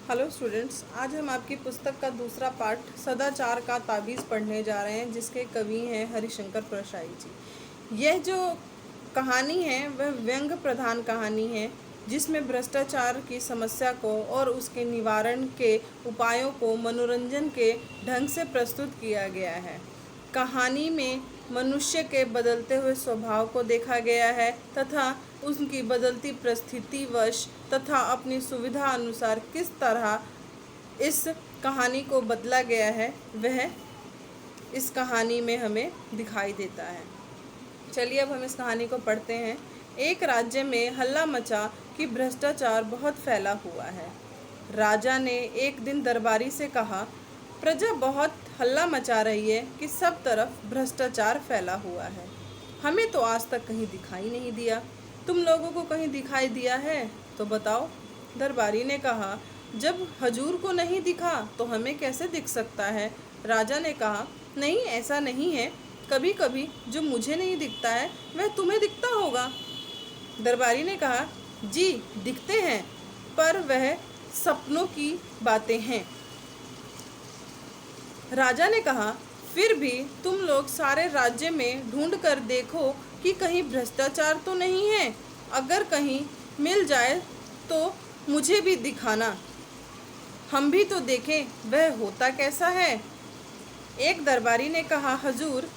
Hello students, आज हम आपकी पुस्तक का दूसरा पार्ट सदाचार का ताबीज़ पढ़ने जा रहे हैं, जिसके कवि हैं हरिशंकर परशाई जी। यह जो कहानी है वह व्यंग्य प्रधान कहानी है, जिसमें भ्रष्टाचार की समस्या को और उसके निवारण के उपायों को मनोरंजन के ढंग से प्रस्तुत किया गया है। कहानी में मनुष्य के बदलते हुए स्वभाव को देखा गया है तथा उनकी बदलती परिस्थितिवश तथा अपनी सुविधा अनुसार किस तरह इस कहानी को बदला गया है वह इस कहानी में हमें दिखाई देता है। चलिए अब हम इस कहानी को पढ़ते हैं। एक राज्य में हल्ला मचा कि भ्रष्टाचार बहुत फैला हुआ है। राजा ने एक दिन दरबारी से कहा, प्रजा बहुत हल्ला मचा रही है कि सब तरफ भ्रष्टाचार फैला हुआ है। हमें तो आज तक कहीं दिखाई नहीं दिया। तुम लोगों को कहीं दिखाई दिया है तो बताओ। दरबारी ने कहा, जब हजूर को नहीं दिखा तो हमें कैसे दिख सकता है। राजा ने कहा, नहीं, ऐसा नहीं है। कभी कभी जो मुझे नहीं दिखता है वह तुम्हें दिखता होगा। दरबारी ने कहा, जी दिखते हैं, पर वह सपनों की बातें हैं। राजा ने कहा, फिर भी तुम लोग सारे राज्य में ढूंढ कर देखो कि कहीं भ्रष्टाचार तो नहीं है। अगर कहीं मिल जाए तो मुझे भी दिखाना, हम भी तो देखें वह होता कैसा है। एक दरबारी ने कहा, हजूर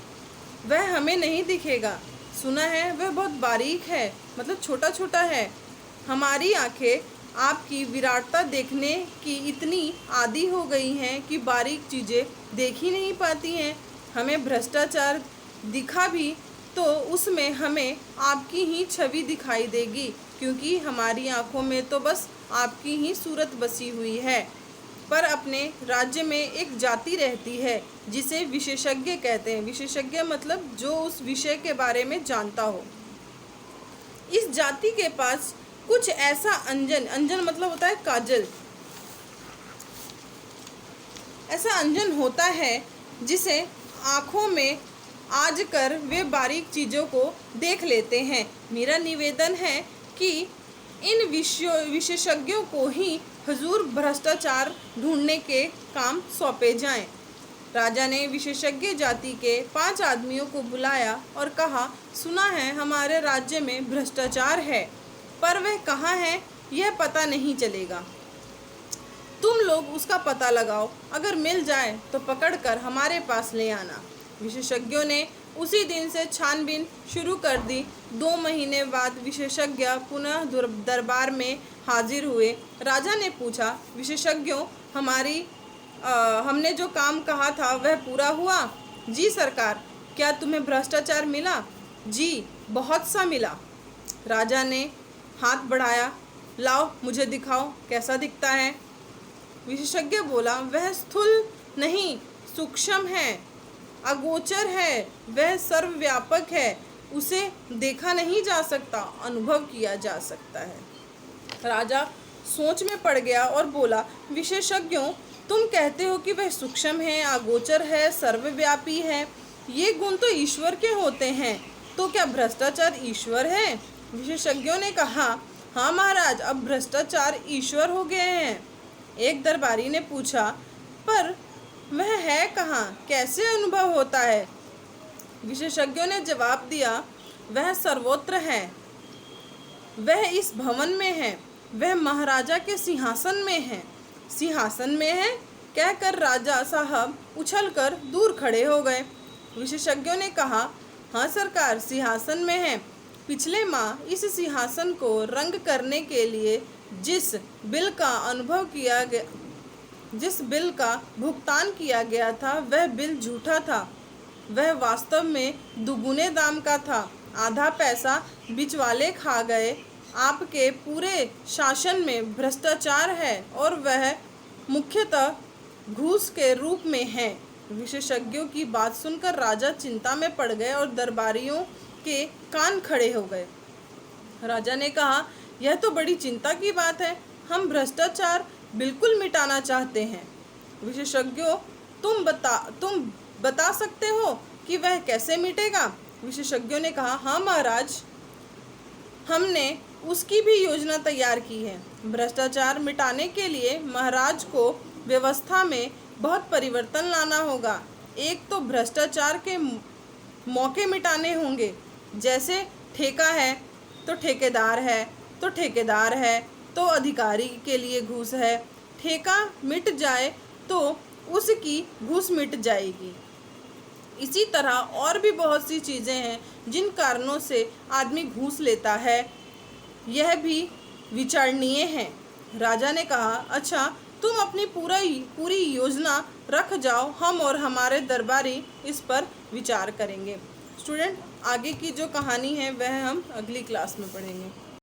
वह हमें नहीं दिखेगा। सुना है वह बहुत बारीक है, मतलब छोटा छोटा है। हमारी आंखें आपकी विराटता देखने की इतनी आदी हो गई हैं कि बारीक चीज़ें देख ही नहीं पाती हैं। हमें भ्रष्टाचार दिखा भी तो उसमें हमें आपकी ही छवि दिखाई देगी, क्योंकि हमारी आंखों में तो बस आपकी ही सूरत बसी हुई है। पर अपने राज्य में एक जाति रहती है जिसे विशेषज्ञ कहते हैं। विशेषज्ञ मतलब जो उस विषय के बारे में जानता हो। इस जाति के पास कुछ ऐसा अंजन, अंजन मतलब होता है काजल, ऐसा अंजन होता है जिसे आँखों में आज कर वे बारीक चीज़ों को देख लेते हैं। मेरा निवेदन है कि इन विशेषज्ञों को ही हुजूर भ्रष्टाचार ढूंढने के काम सौंपे जाएं। राजा ने विशेषज्ञ जाति के 5 आदमियों को बुलाया और कहा, सुना है हमारे राज्य में भ्रष्टाचार है, पर वह कहाँ है यह पता नहीं चलेगा। तुम लोग उसका पता लगाओ, अगर मिल जाए तो पकड़कर हमारे पास ले आना। विशेषज्ञों ने उसी दिन से छानबीन शुरू कर दी। 2 महीने बाद विशेषज्ञ पुनः दरबार में हाजिर हुए। राजा ने पूछा, विशेषज्ञों, हमने जो काम कहा था वह पूरा हुआ? जी सरकार। क्या तुम्हें भ्रष्टाचार मिला? जी, बहुत सा मिला। राजा ने हाथ बढ़ाया, लाओ मुझे दिखाओ कैसा दिखता है। विशेषज्ञ बोला, वह स्थूल नहीं, सूक्ष्म है, अगोचर है, वह सर्वव्यापक है, उसे देखा नहीं जा सकता, अनुभव किया जा सकता है। राजा सोच में पड़ गया और बोला, विशेषज्ञों, तुम कहते हो कि वह सूक्ष्म है, अगोचर है, सर्वव्यापी है, ये गुण तो ईश्वर के होते हैं, तो क्या भ्रष्टाचार ईश्वर है? विशेषज्ञों ने कहा, हाँ महाराज, अब भ्रष्टाचार ईश्वर हो गए हैं। एक दरबारी ने पूछा, पर वह है कहाँ, कैसे अनुभव होता है? विशेषज्ञों ने जवाब दिया, वह सर्वत्र है, वह इस भवन में है, वह महाराजा के सिंहासन में है। सिंहासन में है कहकर राजा साहब उछलकर दूर खड़े हो गए। विशेषज्ञों ने कहा, हाँ सरकार, सिंहासन में है। पिछले माह इस सिंहासन को रंग करने के लिए जिस बिल का भुगतान किया गया था वह बिल झूठा था। वह वास्तव में दुगुने दाम का था। आधा पैसा बिचवाले खा गए। आपके पूरे शासन में भ्रष्टाचार है और वह मुख्यतः घूस के रूप में है। विशेषज्ञों की बात सुनकर राजा चिंता में पड़ गए और दरबारियों के कान खड़े हो गए। राजा ने कहा, यह तो बड़ी चिंता की बात है, हम भ्रष्टाचार बिल्कुल मिटाना चाहते हैं। विशेषज्ञों, तुम बता सकते हो कि वह कैसे मिटेगा? विशेषज्ञों ने कहा, हाँ महाराज, हमने उसकी भी योजना तैयार की है। भ्रष्टाचार मिटाने के लिए महाराज को व्यवस्था में बहुत परिवर्तन लाना होगा। एक तो भ्रष्टाचार के मौके मिटाने होंगे, जैसे ठेका है तो ठेकेदार है, तो ठेकेदार है तो अधिकारी के लिए घूस है। ठेका मिट जाए तो उसकी घूस मिट जाएगी। इसी तरह और भी बहुत सी चीज़ें हैं जिन कारणों से आदमी घूस लेता है, यह भी विचारणीय है। राजा ने कहा, अच्छा तुम अपनी पूरी योजना रख जाओ, हम और हमारे दरबारी इस पर विचार करेंगे। स्टूडेंट, आगे की जो कहानी है वह हम अगली क्लास में पढ़ेंगे।